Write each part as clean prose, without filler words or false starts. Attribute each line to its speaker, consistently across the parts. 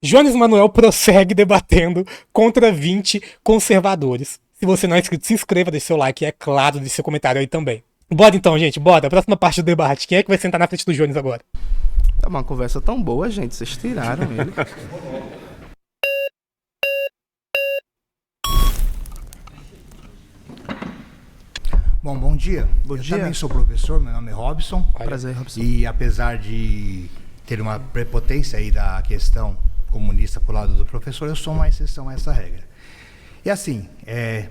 Speaker 1: Jones Manuel prossegue debatendo contra 20 conservadores. Se você não é inscrito, se inscreva, deixe seu like e, é claro, deixe seu comentário aí também. Bora então, gente, bora. Próxima parte do debate. Quem é que vai sentar na frente do Jones agora?
Speaker 2: Tá uma conversa tão boa, gente. Vocês tiraram ele.
Speaker 3: Bom dia.
Speaker 2: Bom
Speaker 3: Eu
Speaker 2: dia.
Speaker 3: também sou professor, meu nome é Robson.
Speaker 2: Prazer, Robson.
Speaker 3: E apesar de ter uma prepotência aí da questão comunista pro lado do professor, eu sou uma exceção a essa regra. E assim,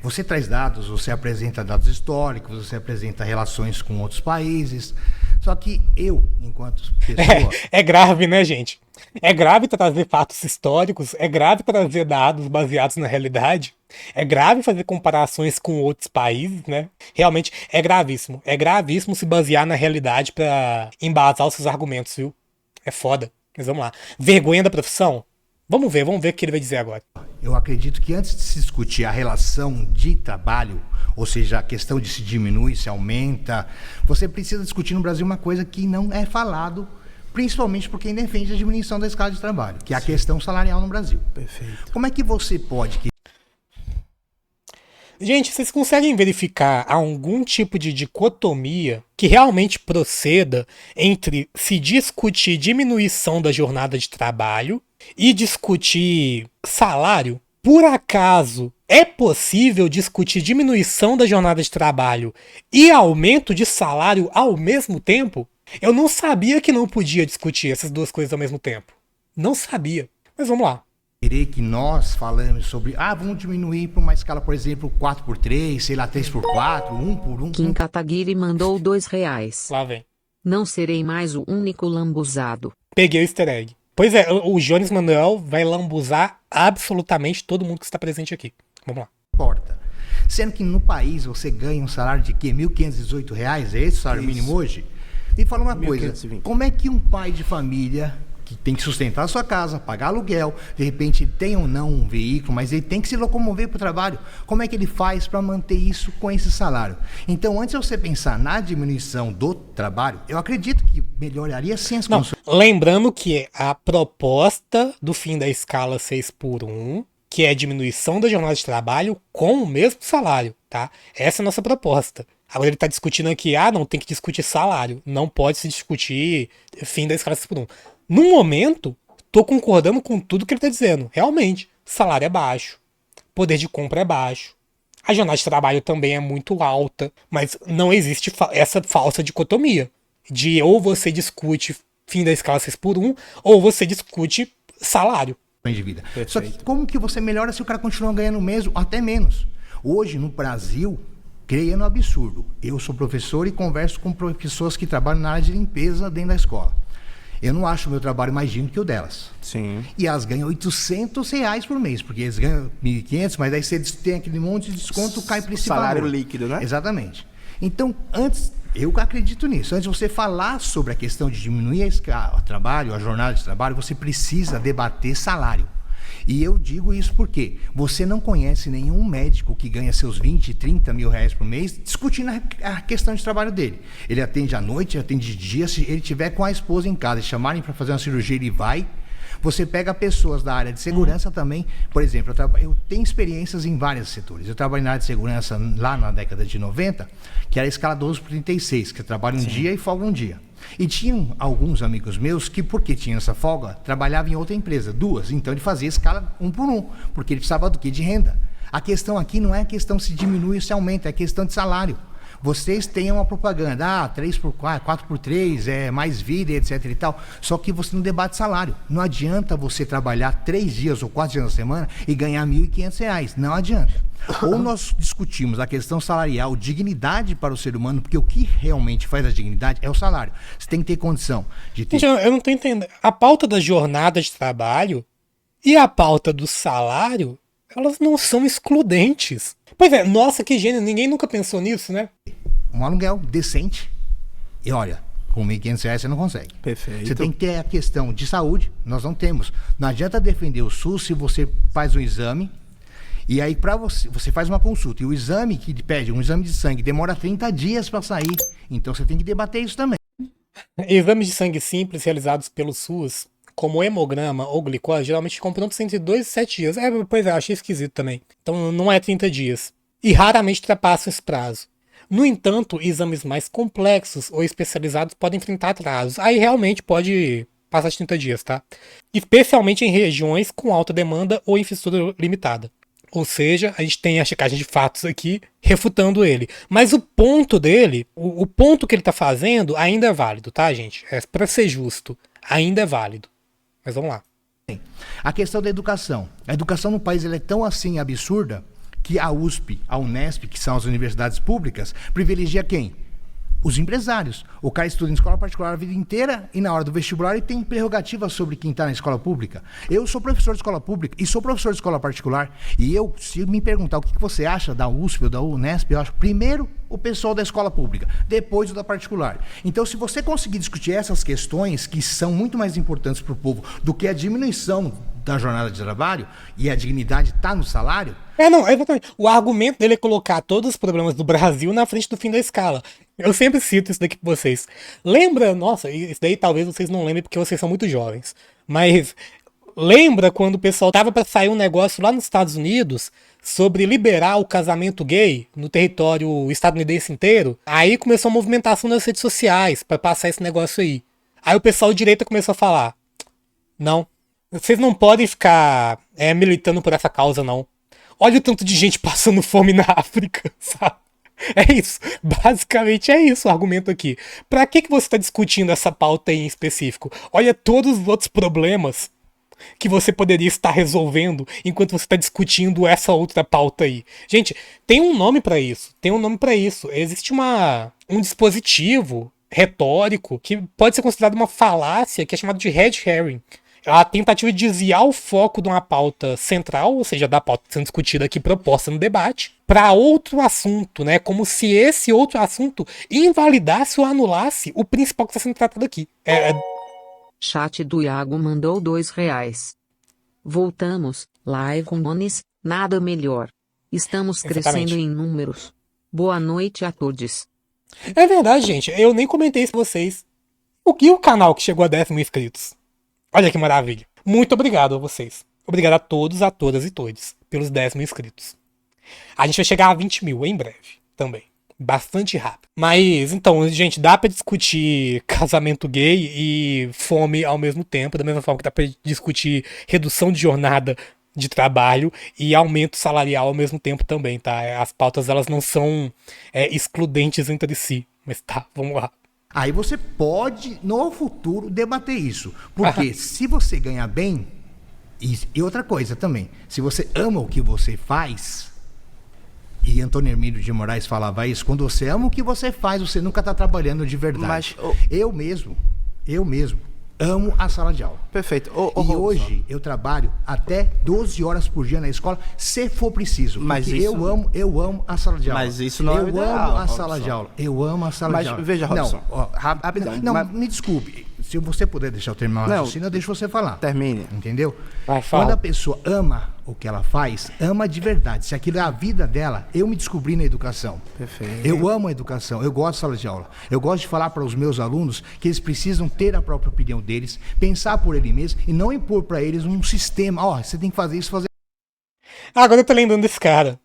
Speaker 3: você traz dados, você apresenta dados históricos, você apresenta relações com outros países, só que eu, enquanto pessoa...
Speaker 1: É grave, né, gente? É grave trazer fatos históricos, é grave trazer dados baseados na realidade, é grave fazer comparações com outros países, né? Realmente é gravíssimo. É gravíssimo se basear na realidade pra embasar os seus argumentos, viu? É foda. Mas vamos lá. Vergonha da profissão? Vamos ver o que ele vai dizer agora.
Speaker 3: Eu acredito que antes de se discutir a relação de trabalho, ou seja, a questão de se diminui, se aumenta, você precisa discutir no Brasil uma coisa que não é falado, principalmente por quem defende a diminuição da escala de trabalho, que é a questão salarial no Brasil.
Speaker 2: Perfeito.
Speaker 3: Como é que você pode...
Speaker 1: Gente, vocês conseguem verificar algum tipo de dicotomia que realmente proceda entre se discutir diminuição da jornada de trabalho e discutir salário? Por acaso é possível discutir diminuição da jornada de trabalho e aumento de salário ao mesmo tempo? Eu não sabia que não podia discutir essas duas coisas ao mesmo tempo. Não sabia. Mas vamos lá.
Speaker 3: querer que nós falamos sobre, vamos diminuir para uma escala, por exemplo, 4x3, sei lá, 3x4, 1x1.
Speaker 4: Kim Kataguiri mandou R$2.
Speaker 1: Lá vem.
Speaker 4: Não serei mais o único lambuzado.
Speaker 1: Peguei o easter egg. Pois é, o Jones Manuel vai lambuzar absolutamente todo mundo que está presente aqui. Vamos lá.
Speaker 3: Importa. Sendo que no país você ganha um salário de quê? R$1.518? É esse o salário mínimo hoje? Me fala uma coisa,
Speaker 2: 1.520.
Speaker 3: como é que um pai de família que tem que sustentar a sua casa, pagar aluguel, de repente tem ou não um veículo, mas ele tem que se locomover para o trabalho, como é que ele faz para manter isso com esse salário? Então, antes de você pensar na diminuição do trabalho, eu acredito que melhoraria sim as
Speaker 1: Não,
Speaker 3: condições.
Speaker 1: lembrando que a proposta do fim da escala 6x1, que é a diminuição da jornada de trabalho com o mesmo salário, tá? Essa é a nossa proposta. Agora ele está discutindo aqui, não tem que discutir salário, não pode se discutir fim da escala 6x1. No momento, tô concordando com tudo que ele está dizendo. Realmente, salário é baixo, poder de compra é baixo, a jornada de trabalho também é muito alta, mas não existe essa falsa dicotomia de ou você discute fim da escala 6x1 ou você discute salário.
Speaker 3: De vida.
Speaker 2: Perfeito.
Speaker 3: Só que como que você melhora se o cara continua ganhando o mesmo, até menos? Hoje, no Brasil, creia no absurdo. Eu sou professor e converso com pessoas que trabalham na área de limpeza dentro da escola. Eu não acho o meu trabalho mais digno que o delas.
Speaker 2: Sim.
Speaker 3: E elas ganham R$800 por mês, porque eles ganham 1.500, mas aí você tem aquele monte de desconto, cai para esse
Speaker 2: Salário
Speaker 3: valor.
Speaker 2: líquido, né?
Speaker 3: Exatamente. Então, antes, eu acredito nisso, antes de você falar sobre a questão de diminuir a escala, o trabalho, a jornada de trabalho, você precisa debater salário. E eu digo isso porque você não conhece nenhum médico que ganha seus 20, 30 mil reais por mês discutindo a questão de trabalho dele. Ele atende à noite, atende de dia, se ele tiver com a esposa em casa e chamarem para fazer uma cirurgia, ele vai. Você pega pessoas da área de segurança também. Por exemplo, eu tenho experiências em vários setores. Eu trabalhei na área de segurança lá na década de 90, que era a escala 12x36, que eu trabalho um dia e folga um dia. E tinham alguns amigos meus que, porque tinham essa folga, trabalhavam em outra empresa, duas. Então ele fazia escala 1 por 1, porque ele precisava do quê? De renda. A questão aqui não é a questão se diminui ou se aumenta, é a questão de salário. Vocês têm uma propaganda, 3x4, 4x3, mais vida, etc e tal, só que você não debate salário. Não adianta você trabalhar 3 dias ou 4 dias na semana e ganhar R$1.500, não adianta. Ou nós discutimos a questão salarial, dignidade para o ser humano, porque o que realmente faz a dignidade é o salário. Você tem que ter condição de ter...
Speaker 1: Gente, eu não tô entendendo. A pauta da jornada de trabalho e a pauta do salário, elas não são excludentes. Pois é, nossa, que gênio, ninguém nunca pensou nisso, né?
Speaker 3: Um aluguel decente. E olha, com R$1.500 você não consegue.
Speaker 2: Perfeito.
Speaker 3: Você tem que ter a questão de saúde, nós não temos. Não adianta defender o SUS se você faz um exame, e aí para você faz uma consulta, e o exame que pede, um exame de sangue, demora 30 dias para sair. Então você tem que debater isso também.
Speaker 1: Exames de sangue simples realizados pelo SUS como o hemograma ou glicose, geralmente ficam prontos entre 2 e 7 dias. Pois é, achei esquisito também. Então não é 30 dias. E raramente ultrapassam esse prazo. No entanto, exames mais complexos ou especializados podem enfrentar atrasos. Aí realmente pode passar de 30 dias, tá? Especialmente em regiões com alta demanda ou infraestrutura limitada. Ou seja, a gente tem a checagem de fatos aqui refutando ele. Mas o ponto dele, o ponto que ele tá fazendo ainda é válido, tá, gente? É pra ser justo, ainda é válido. Mas vamos lá.
Speaker 3: A questão da educação. A educação no país ela é tão assim absurda que a USP, a Unesp, que são as universidades públicas, privilegia quem? Os empresários. O cara estuda em escola particular a vida inteira e na hora do vestibular ele tem prerrogativa sobre quem está na escola pública. Eu sou professor de escola pública e sou professor de escola particular. E eu, se me perguntar o que você acha da USP ou da Unesp, eu acho primeiro o pessoal da escola pública, depois o da particular. Então, se você conseguir discutir essas questões que são muito mais importantes para o povo do que a diminuição da jornada de trabalho e a dignidade está no salário.
Speaker 1: Não, exatamente. O argumento dele é colocar todos os problemas do Brasil na frente do fim da escala. Eu sempre cito isso daqui pra vocês. Lembra, nossa, isso daí talvez vocês não lembrem porque vocês são muito jovens, mas lembra quando o pessoal tava pra sair um negócio lá nos Estados Unidos sobre liberar o casamento gay no território estadunidense inteiro? Aí começou a movimentação nas redes sociais pra passar esse negócio aí. Aí o pessoal de direita começou a falar: não, vocês não podem ficar militando por essa causa, não. Olha o tanto de gente passando fome na África, sabe? É isso. Basicamente é isso o argumento aqui. Pra que você tá discutindo essa pauta aí em específico? Olha todos os outros problemas que você poderia estar resolvendo enquanto você tá discutindo essa outra pauta aí. Gente, tem um nome pra isso. Tem um nome pra isso. Existe um dispositivo retórico que pode ser considerado uma falácia, que é chamado de red herring. A tentativa de desviar o foco de uma pauta central, ou seja, da pauta sendo discutida aqui, proposta no debate, para outro assunto, né? Como se esse outro assunto invalidasse ou anulasse o principal que está sendo tratado aqui.
Speaker 4: Chat do Iago mandou R$2. Voltamos, live com Onis, nada melhor. Estamos
Speaker 1: Exatamente.
Speaker 4: crescendo em números. Boa noite a todos.
Speaker 1: É verdade, gente. Eu nem comentei isso com vocês. O que o canal que chegou a 10 mil inscritos? Olha que maravilha. Muito obrigado a vocês. Obrigado a todos, a todas e todos pelos 10 mil inscritos. A gente vai chegar a 20 mil em breve também. Bastante rápido. Mas, então, gente, dá pra discutir casamento gay e fome ao mesmo tempo, da mesma forma que dá pra discutir redução de jornada de trabalho e aumento salarial ao mesmo tempo também, tá? As pautas, elas não são excludentes entre si. Mas tá, vamos lá.
Speaker 3: Aí você pode, no futuro, debater isso. Porque se você ganhar bem, e outra coisa também, se você ama o que você faz, e Antônio Hermílio de Moraes falava isso, quando você ama o que você faz, você nunca está trabalhando de verdade.
Speaker 2: Mas,
Speaker 3: eu mesmo, amo a sala de aula.
Speaker 2: Perfeito.
Speaker 3: E hoje eu trabalho até 12 horas por dia na escola, se for preciso.
Speaker 2: Mas
Speaker 3: porque
Speaker 2: isso...
Speaker 3: eu amo a sala de aula.
Speaker 2: Mas isso não é o ideal,
Speaker 3: Eu amo a
Speaker 2: Robson.
Speaker 3: sala de aula. Eu amo a sala de aula.
Speaker 2: Mas veja, Robson. Rapidão.
Speaker 3: Não, me desculpe. Se você puder deixar eu terminar o raciocínio, eu deixo você falar.
Speaker 2: Termine.
Speaker 3: Entendeu?
Speaker 1: Vai, fala.
Speaker 3: Quando a pessoa ama o que ela faz, ama de verdade. Se aquilo é a vida dela, eu me descobri na educação.
Speaker 2: Perfeito.
Speaker 3: Eu amo a educação, eu gosto de sala de aula. Eu gosto de falar para os meus alunos que eles precisam ter a própria opinião deles, pensar por ele mesmo e não impor para eles um sistema. Ó, você tem que fazer isso, fazer.
Speaker 1: Agora eu tô lembrando desse cara.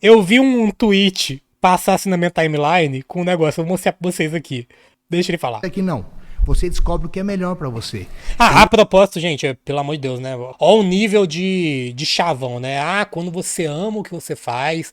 Speaker 1: Eu vi um tweet passar assim na minha timeline com um negócio. Eu vou mostrar pra vocês aqui. Deixa ele falar.
Speaker 3: Aqui não. Você descobre o que é melhor para você.
Speaker 1: A propósito, gente, pelo amor de Deus, né? Ó o nível de chavão, né? Quando você ama o que você faz,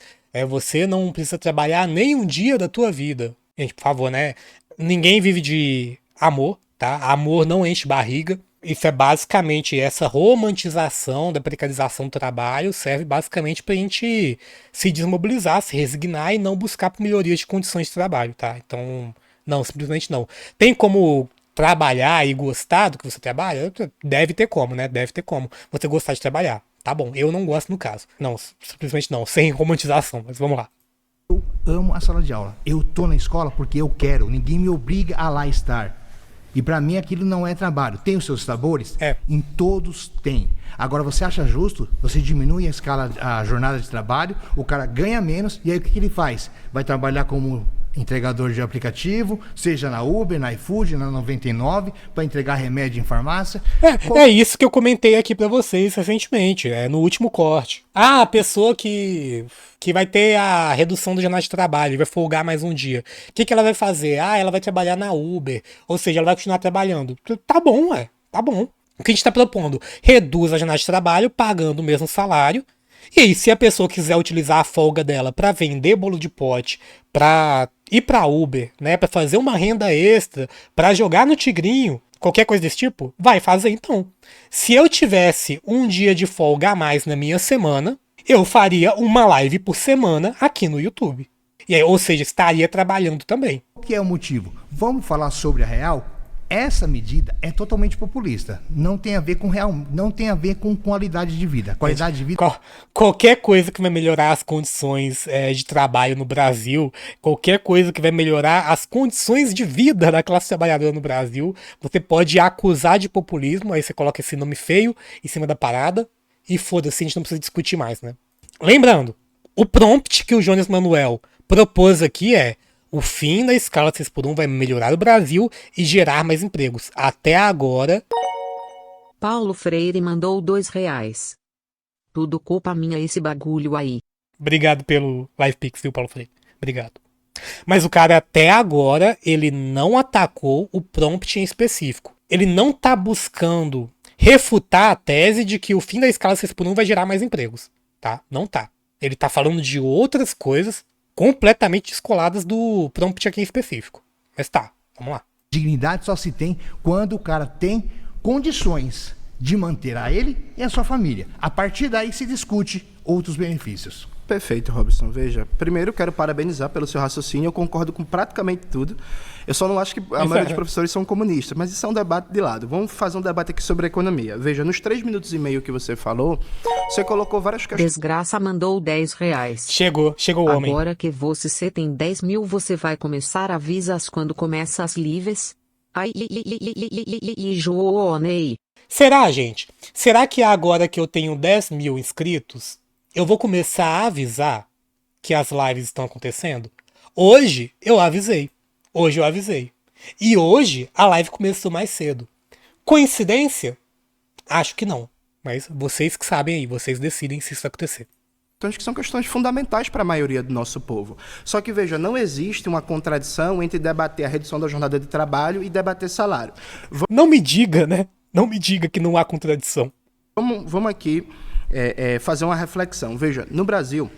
Speaker 1: você não precisa trabalhar nem um dia da tua vida. Gente, por favor, né? Ninguém vive de amor, tá? Amor não enche barriga. Isso é basicamente essa romantização da precarização do trabalho, serve basicamente pra gente se desmobilizar, se resignar e não buscar por melhorias de condições de trabalho, tá? Então, não, simplesmente não. Tem como trabalhar e gostar do que você trabalha? Deve ter como, né? Deve ter como você gostar de trabalhar. Tá bom, eu não gosto no caso. Não, simplesmente não, sem romantização, mas vamos lá.
Speaker 3: Eu amo a sala de aula. Eu tô na escola porque eu quero. Ninguém me obriga a lá estar. E para mim aquilo não é trabalho. Tem os seus sabores? Em todos tem. Agora você acha justo? Você diminui a jornada de trabalho, o cara ganha menos, e aí o que ele faz? Vai trabalhar como entregador de aplicativo, seja na Uber, na iFood, na 99, para entregar remédio em farmácia.
Speaker 1: É isso que eu comentei aqui pra vocês recentemente, no último corte. A pessoa que vai ter a redução do jornal de trabalho, vai folgar mais um dia. O que ela vai fazer? Ela vai trabalhar na Uber, ou seja, ela vai continuar trabalhando. Tá bom, tá bom. O que a gente tá propondo? Reduz a jornada de trabalho pagando o mesmo salário. E aí, se a pessoa quiser utilizar a folga dela para vender bolo de pote, para ir para Uber, né, para fazer uma renda extra, para jogar no Tigrinho, qualquer coisa desse tipo, vai fazer então. Se eu tivesse um dia de folga a mais na minha semana, eu faria uma live por semana aqui no YouTube. E aí, ou seja, estaria trabalhando também.
Speaker 3: O que é o motivo? Vamos falar sobre a real? Essa medida é totalmente populista. Não tem a ver com real, não tem a ver com qualidade de vida. Qualidade de vida.
Speaker 1: Qualquer coisa que vai melhorar as condições de trabalho no Brasil, qualquer coisa que vai melhorar as condições de vida da classe trabalhadora no Brasil, você pode acusar de populismo, aí você coloca esse nome feio em cima da parada e foda-se, a gente não precisa discutir mais, né? Lembrando, o prompt que o Jones Manuel propôs aqui é: o fim da escala 6x1 vai melhorar o Brasil e gerar mais empregos. Até agora...
Speaker 4: Paulo Freire mandou R$2. Tudo culpa minha esse bagulho aí.
Speaker 1: Obrigado pelo LivePix, viu, Paulo Freire? Obrigado. Mas o cara, até agora, ele não atacou o prompt em específico. Ele não tá buscando refutar a tese de que o fim da escala 6x1 vai gerar mais empregos. Tá? Não tá. Ele tá falando de outras coisas completamente descoladas do prompt aqui em específico. Mas tá, vamos lá.
Speaker 3: Dignidade só se tem quando o cara tem condições de manter a ele e a sua família. A partir daí se discute outros benefícios.
Speaker 2: Perfeito, Robson. Veja, primeiro quero parabenizar pelo seu raciocínio, eu concordo com praticamente tudo. Eu só não acho que a maioria dos professores são comunistas, mas isso é um debate de lado. Vamos fazer um debate aqui sobre a economia. Veja, nos 3 minutos e meio que você falou, você colocou várias questões.
Speaker 4: Desgraça mandou R$10.
Speaker 1: Chegou o homem.
Speaker 4: Agora que você tem 10 mil, você vai começar a avisas quando começa as lives? Ai, Joonei.
Speaker 1: Será, gente? Será que agora que eu tenho 10 mil inscritos, eu vou começar a avisar que as lives estão acontecendo? Hoje eu avisei. E hoje a live começou mais cedo. Coincidência? Acho que não. Mas vocês que sabem aí, vocês decidem se isso acontecer.
Speaker 2: Que são questões fundamentais para a maioria do nosso povo. Só que, veja, não existe uma contradição entre debater a redução da jornada de trabalho e debater salário.
Speaker 1: Não me diga, né? Não me diga que não há contradição.
Speaker 2: Vamos aqui fazer uma reflexão. Veja, no Brasil,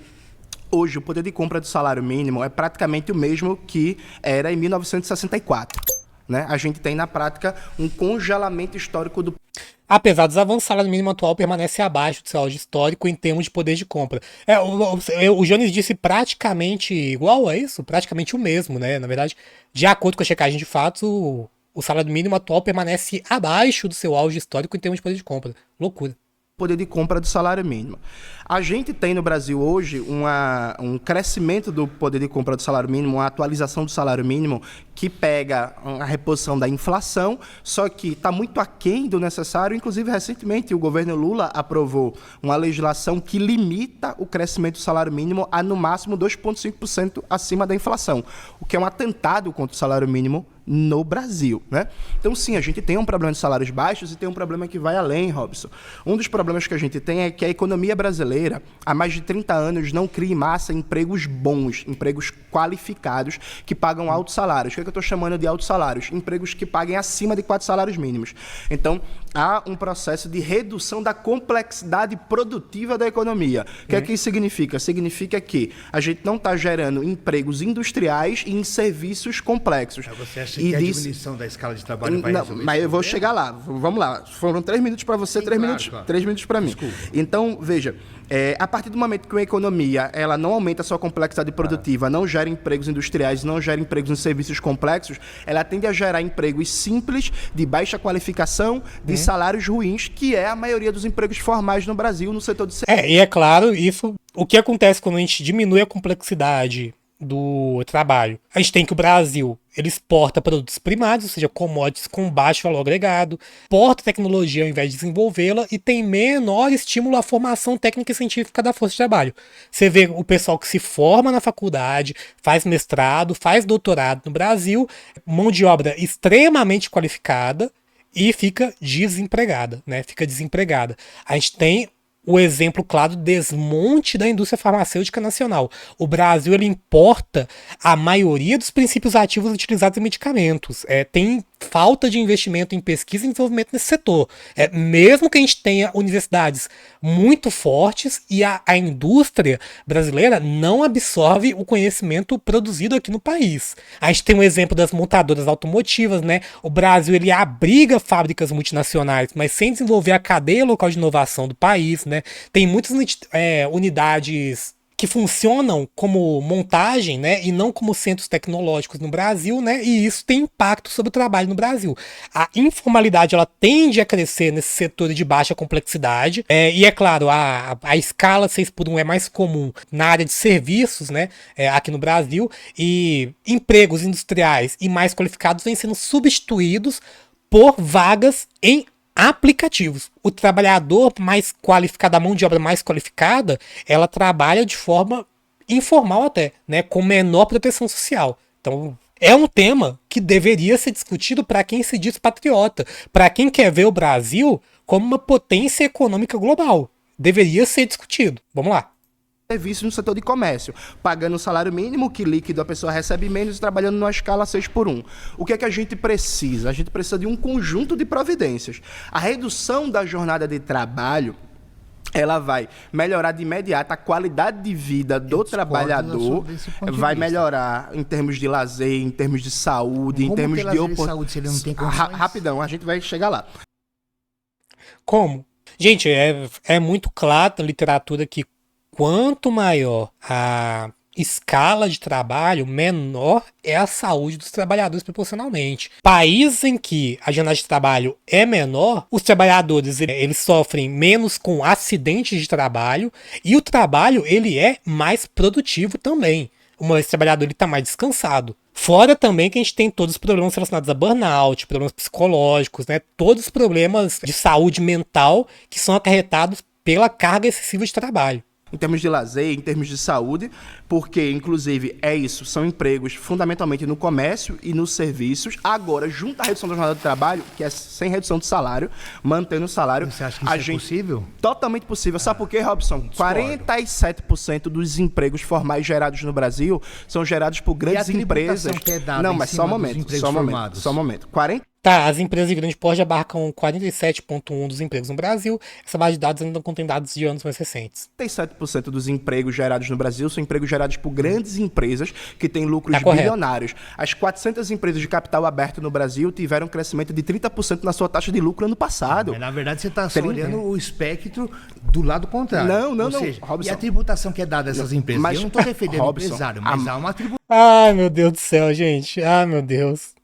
Speaker 2: hoje o poder de compra do salário mínimo é praticamente o mesmo que era em 1964. Né? A gente tem, na prática, um congelamento histórico do...
Speaker 1: Apesar dos avanços, o salário mínimo atual permanece abaixo do seu auge histórico em termos de poder de compra. O Jones disse praticamente igual a isso, praticamente o mesmo, né? Na verdade, de acordo com a checagem de fatos, o salário mínimo atual permanece abaixo do seu auge histórico em termos de poder de compra. Loucura.
Speaker 2: Poder de compra do salário mínimo. A gente tem no Brasil hoje um crescimento do poder de compra do salário mínimo, uma atualização do salário mínimo que pega a reposição da inflação, só que está muito aquém do necessário. Inclusive, recentemente, o governo Lula aprovou uma legislação que limita o crescimento do salário mínimo a, no máximo, 2,5% acima da inflação, o que é um atentado contra o salário mínimo no Brasil, né? Então, sim, a gente tem um problema de salários baixos e tem um problema que vai além, Robson. Um dos problemas que a gente tem é que a economia brasileira, há mais de 30 anos, não cria em massa empregos bons, empregos qualificados, que pagam altos salários. O que é que eu estou chamando de altos salários? Empregos que paguem acima de 4 salários mínimos. Então, há um processo de redução da complexidade produtiva da economia. O que é que isso significa? Significa que a gente não está gerando empregos industriais e em serviços complexos.
Speaker 3: Você acha que a diminuição da escala de trabalho vai resolver isso?
Speaker 2: Mas eu vou chegar lá. Vamos lá. Foram 3 minutos para você, 3 minutos para mim.
Speaker 3: Desculpa.
Speaker 2: Então, veja, a partir do momento que uma economia ela não aumenta a sua complexidade produtiva, não gera empregos industriais, não gera empregos em serviços complexos, ela tende a gerar empregos simples, de baixa qualificação, de salários ruins, que é a maioria dos empregos formais no Brasil, no setor de serviços.
Speaker 1: E é claro, isso, o que acontece quando a gente diminui a complexidade do trabalho. A gente tem que o Brasil, ele exporta produtos primários, ou seja, commodities com baixo valor agregado, exporta tecnologia ao invés de desenvolvê-la e tem menor estímulo à formação técnica e científica da força de trabalho. Você vê o pessoal que se forma na faculdade, faz mestrado, faz doutorado no Brasil, mão de obra extremamente qualificada e fica desempregada, né? Fica desempregada. A gente tem o exemplo claro do desmonte da indústria farmacêutica nacional. O Brasil ele importa a maioria dos princípios ativos utilizados em medicamentos. Tem falta de investimento em pesquisa e desenvolvimento nesse setor. Mesmo que a gente tenha universidades muito fortes e a indústria brasileira não absorve o conhecimento produzido aqui no país. A gente tem um exemplo das montadoras automotivas, né? O Brasil ele abriga fábricas multinacionais, mas sem desenvolver a cadeia local de inovação do país, né? Tem muitas unidades que funcionam como montagem, né, e não como centros tecnológicos no Brasil, né, e isso tem impacto sobre o trabalho no Brasil. A informalidade ela tende a crescer nesse setor de baixa complexidade, e é claro, a escala 6x1 é mais comum na área de serviços, né, aqui no Brasil, e empregos industriais e mais qualificados vêm sendo substituídos por vagas em aplicativos. O trabalhador mais qualificado, a mão de obra mais qualificada, ela trabalha de forma informal até, né, com menor proteção social. Então, é um tema que deveria ser discutido para quem se diz patriota, para quem quer ver o Brasil como uma potência econômica global. Deveria ser discutido. Vamos lá.
Speaker 2: Serviços no setor de comércio, pagando o salário mínimo, que líquido a pessoa recebe menos, e trabalhando numa escala 6x1. O que é que a gente precisa? A gente precisa de um conjunto de providências. A redução da jornada de trabalho, ela vai melhorar de imediato a qualidade de vida do trabalhador, vai melhorar em termos de lazer, em termos de saúde, em termos de
Speaker 3: saúde, se ele não tem condições?
Speaker 2: Rapidão, a gente vai chegar lá.
Speaker 1: Como? Gente, é muito claro na literatura que quanto maior a escala de trabalho, menor é a saúde dos trabalhadores proporcionalmente. Países em que a jornada de trabalho é menor, os trabalhadores eles sofrem menos com acidentes de trabalho e o trabalho ele é mais produtivo também. Uma vez que o trabalhador está mais descansado. Fora também que a gente tem todos os problemas relacionados a burnout, problemas psicológicos, né? Todos os problemas de saúde mental que são acarretados pela carga excessiva de trabalho.
Speaker 2: Em termos de lazer, em termos de saúde, porque, inclusive, são empregos fundamentalmente no comércio e nos serviços. Agora, junto à redução da jornada de trabalho, que é sem redução de salário, mantendo o salário...
Speaker 3: Você acha que isso é possível?
Speaker 2: Totalmente possível. Sabe por quê, Robson? 47% dos empregos formais gerados no Brasil são gerados por grandes empresas.
Speaker 3: Que é dada
Speaker 2: Não, mas só um momento.
Speaker 1: Tá, as empresas de grande porte abarcam 47,1% dos empregos no Brasil. Essa base de dados ainda não contém dados de anos mais recentes.
Speaker 2: 37% dos empregos gerados no Brasil são empregos gerados por grandes empresas que têm lucros bilionários. As 400 empresas de capital aberto no Brasil tiveram um crescimento de 30% na sua taxa de lucro ano passado.
Speaker 3: Mas, na verdade, você está só olhando o espectro do lado contrário.
Speaker 2: Não.
Speaker 3: Seja,
Speaker 2: Robson,
Speaker 3: e a tributação que é dada a essas empresas? Eu não estou defendendo o empresário, mas há uma tributação.
Speaker 1: Ai, meu Deus do céu, gente. Ai, meu Deus.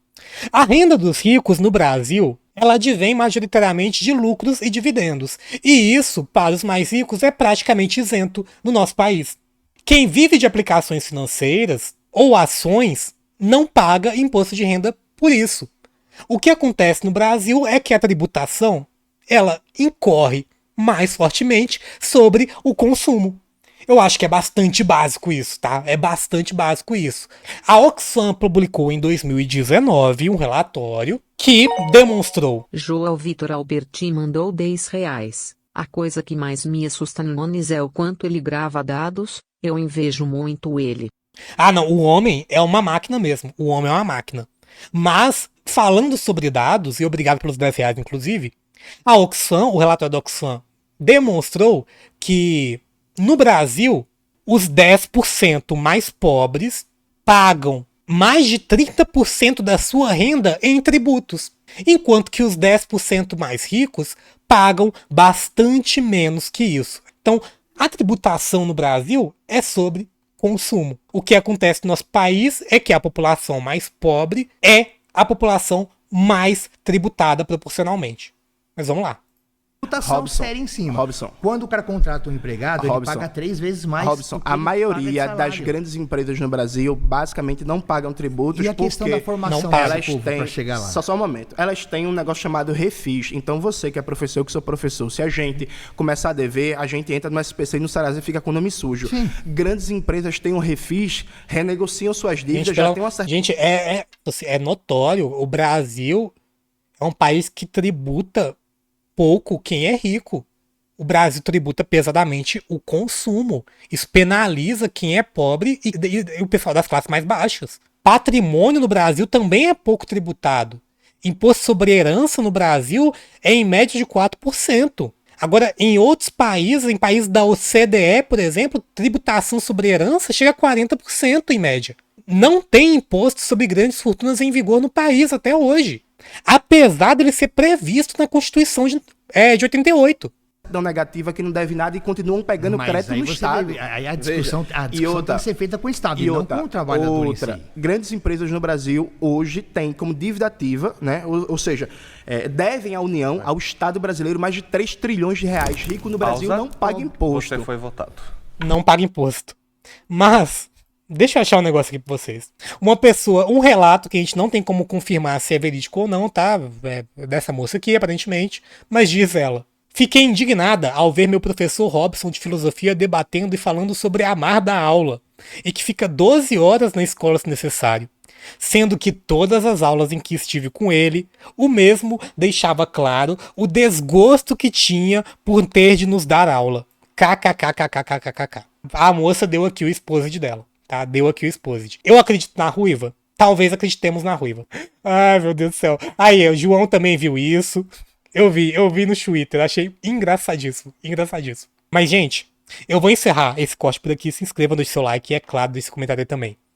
Speaker 1: A renda dos ricos no Brasil, ela advém majoritariamente de lucros e dividendos. E isso, para os mais ricos, é praticamente isento no nosso país. Quem vive de aplicações financeiras ou ações não paga imposto de renda por isso. O que acontece no Brasil é que a tributação, ela incorre mais fortemente sobre o consumo. Eu acho que é bastante básico isso, tá? É bastante básico isso. A Oxfam publicou em 2019 um relatório que demonstrou...
Speaker 4: João Vitor Alberti mandou R$10. A coisa que mais me assusta no Nunes é o quanto ele grava dados, eu invejo muito ele.
Speaker 1: Ah, não, o homem é uma máquina mesmo. O homem é uma máquina. Mas, falando sobre dados, e obrigado pelos R$10, inclusive, a Oxfam, o relatório da Oxfam, demonstrou que... no Brasil, os 10% mais pobres pagam mais de 30% da sua renda em tributos, enquanto que os 10% mais ricos pagam bastante menos que isso. Então, a tributação no Brasil é sobre consumo. O que acontece no nosso país é que a população mais pobre é a população mais tributada proporcionalmente. Mas vamos lá.
Speaker 3: Reputação
Speaker 2: Robson,
Speaker 3: séria em cima.
Speaker 2: Robson.
Speaker 3: Quando o cara contrata um empregado, ele
Speaker 2: Robson,
Speaker 3: paga 3 vezes mais.
Speaker 2: Robson,
Speaker 3: do que
Speaker 2: a
Speaker 3: ele paga
Speaker 2: maioria
Speaker 3: de
Speaker 2: das
Speaker 3: salário.
Speaker 2: grandes empresas no Brasil basicamente não pagam tributos
Speaker 3: E a questão
Speaker 2: porque
Speaker 3: da formação
Speaker 1: não
Speaker 3: desse
Speaker 2: elas
Speaker 3: povo
Speaker 2: têm,
Speaker 3: para chegar lá.
Speaker 2: só um momento, elas têm um negócio chamado refis. Então você que é professor, eu que sou professor, se a gente começar a dever, a gente entra no SPC e no Serasa e fica com o nome sujo.
Speaker 3: Sim.
Speaker 2: Grandes empresas têm um refis, renegociam suas dívidas,
Speaker 1: Gente,
Speaker 2: já tem uma certa...
Speaker 1: gente, é notório, o Brasil é um país que tributa pouco quem é rico. O Brasil tributa pesadamente o consumo. Isso penaliza quem é pobre e o pessoal das classes mais baixas. Patrimônio no Brasil também é pouco tributado. Imposto sobre herança no Brasil é em média de 4%. Agora, em outros países, em países da OCDE, por exemplo, tributação sobre herança chega a 40% em média. Não tem imposto sobre grandes fortunas em vigor no país até hoje. Apesar dele ser previsto na Constituição de 88.
Speaker 2: negativa que não deve nada e continuam pegando
Speaker 3: Mas
Speaker 2: crédito
Speaker 3: aí
Speaker 2: no
Speaker 3: você
Speaker 2: Estado.
Speaker 3: deve- aí a discussão,
Speaker 2: Veja,
Speaker 3: tem que ser feita com o Estado e não com o trabalhador em si.
Speaker 2: Grandes empresas no Brasil hoje têm como dívida ativa, né? Ou seja, devem à União, ao Estado brasileiro, mais de 3 trilhões de reais. Rico no Brasil
Speaker 5: Pausa.
Speaker 2: não paga imposto.
Speaker 5: Você foi votado.
Speaker 1: Não paga imposto. Mas, deixa eu achar um negócio aqui pra vocês. Um relato que a gente não tem como confirmar se é verídico ou não, tá? É dessa moça aqui, aparentemente. Mas diz ela: fiquei indignada ao ver meu professor Robson de filosofia debatendo e falando sobre amar da aula, e que fica 12 horas na escola se necessário. Sendo que todas as aulas em que estive com ele, o mesmo deixava claro o desgosto que tinha por ter de nos dar aula. KKKKKKKK. A moça deu aqui o exposit dela, tá? Deu aqui o exposit. Eu acredito na Ruiva? Talvez acreditemos na Ruiva. Ai, meu Deus do céu. Aí, o João também viu isso. Eu vi no Twitter, achei engraçadíssimo, engraçadíssimo. Mas, gente, eu vou encerrar esse corte por aqui. Se inscreva, deixe seu like e, é claro, deixe seu comentário aí também.